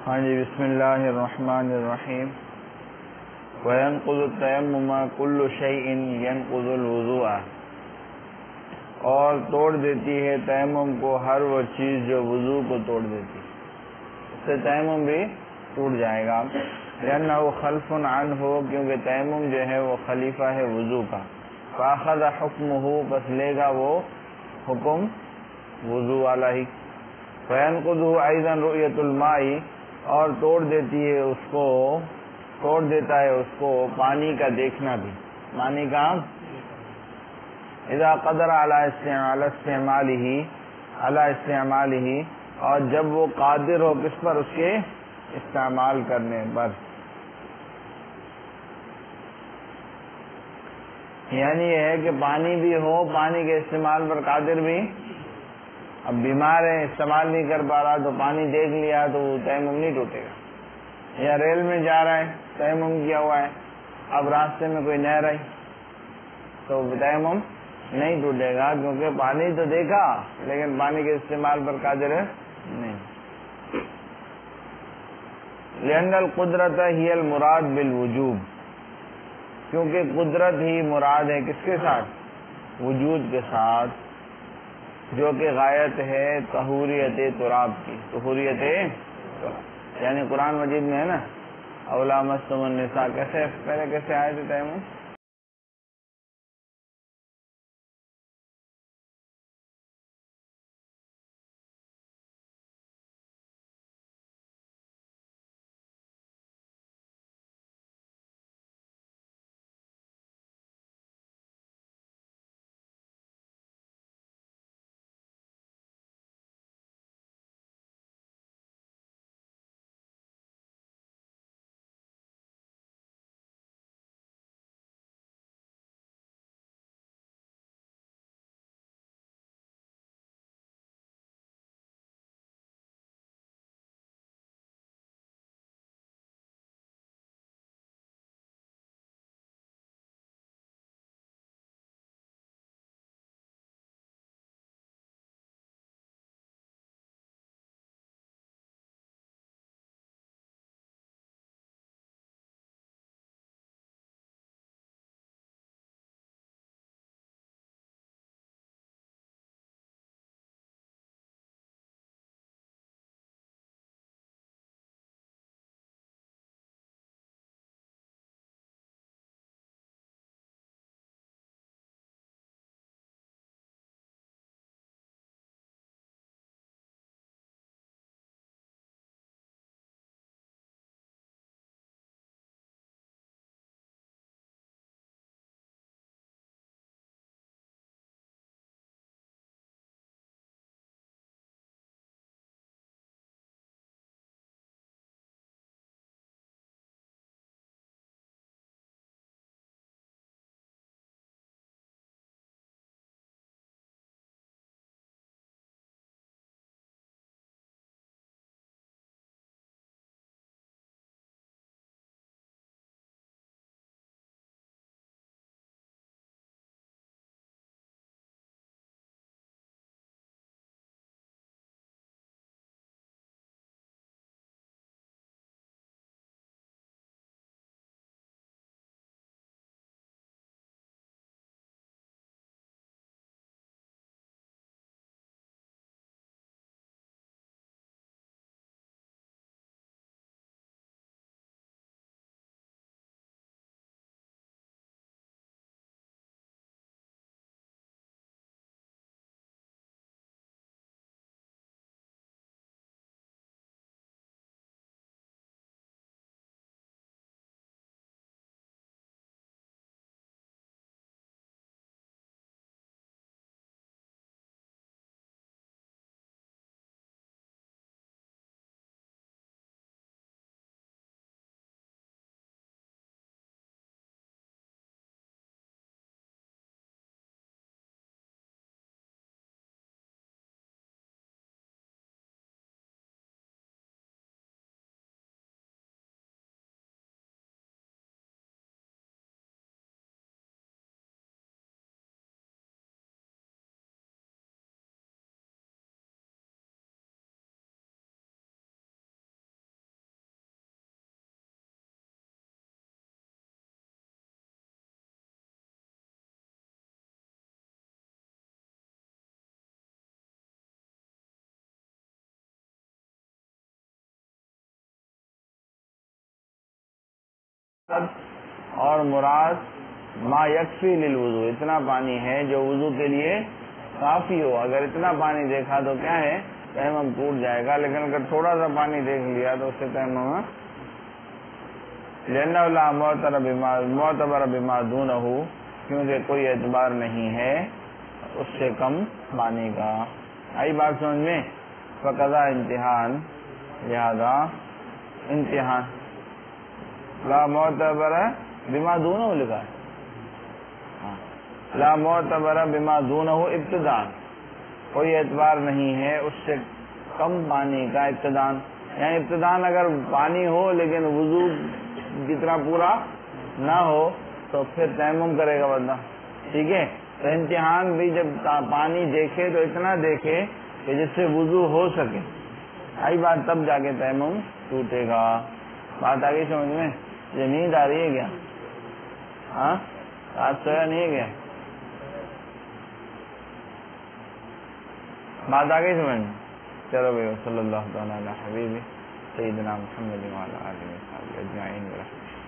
ہاں جی، بسم اللہ الرحمن الرحیم۔ وَيَنْقُضُ التَّيَمُّمَ كُلُّ شَيْءٍ يَنْقُضُ الْوُضُوءَ، اور توڑ دیتی ہے تیمم کو ہر وہ چیز جو وضو کو توڑ دیتی ہے، اس سے تیمم بھی ٹوٹ جائے گا۔ لأنه خلف عنہ، کیونکہ تیمم جو ہے وہ خلیفہ ہے وضو کا۔ فأخذ حکمہ، بس لے گا وہ حکم وضو والا ہی۔ فينقضه أيضا رؤية الماء، اور توڑ دیتا ہے اس کو پانی کا دیکھنا بھی، پانی کا اذا قدر على استعماله، اور جب وہ قادر ہو کس پر، اس کے استعمال کرنے پر۔ یعنی یہ ہے کہ پانی بھی ہو، پانی کے استعمال پر قادر بھی۔ اب بیمار ہے، استعمال نہیں کر پا رہا، تو پانی دیکھ لیا تو وہ تیمم نہیں ٹوٹے گا۔ یا ریل میں جا رہا ہے، تیمم کیا ہوا ہے، اب راستے میں کوئی نہر آئی تو تیمم نہیں ٹوٹے گا، کیونکہ پانی تو دیکھا لیکن پانی کے استعمال پر قادر ہے نہیں۔ لأن القدرت ہی المراد بالوجوب، کیونکہ قدرت ہی مراد ہے کس کے ساتھ؟ وجود کے ساتھ، جو کہ غایت ہے طہوریت تراب کی، طہوریت تراب، یعنی قرآن مجید میں ہے نا او لامستم النساء، کیسے پہلے کیسے آئے تھے تیمم؟ اور مراد ما یکفی للوضو، اتنا پانی ہے جو وضو کے لیے کافی ہو. اگر اتنا پانی دیکھا تو کیا ہے، تیمم ٹوٹ جائے گا. لیکن اگر تھوڑا سا پانی دیکھ لیا تو اس سے تیمم لأنه لا معتبر بما دونه، کیونکہ کوئی اعتبار نہیں ہے اس سے کم پانی کا. آئی بات سمجھ میں؟ فقضا امتحان، لہذا امتحان لا معتبر بما دونه لکھا ہے، لا معتبر بما دونه ابتدان، کوئی اعتبار نہیں ہے اس سے کم پانی کا ابتدان. یعنی ابتدان اگر پانی ہو لیکن وضو جتنا پورا نہ ہو تو پھر تیمم کرے گا بندہ. ٹھیک ہے، تو امتحان بھی جب پانی دیکھے تو اتنا دیکھے کہ جس سے وضو ہو سکے. آئی بات؟ تب جا کے تیمم ٹوٹے گا. بات آگے سمجھ میں؟ یہ نیند آ رہی ہے کیا؟ ہاں، آج سویا نہیں ہے کیا؟ بات آگے سمجھ میں؟ چلو بھائی، صلی اللہ تعالیٰ علی حبیب سیدنا محمد وعلی آلہ وصحبہ اجمعین.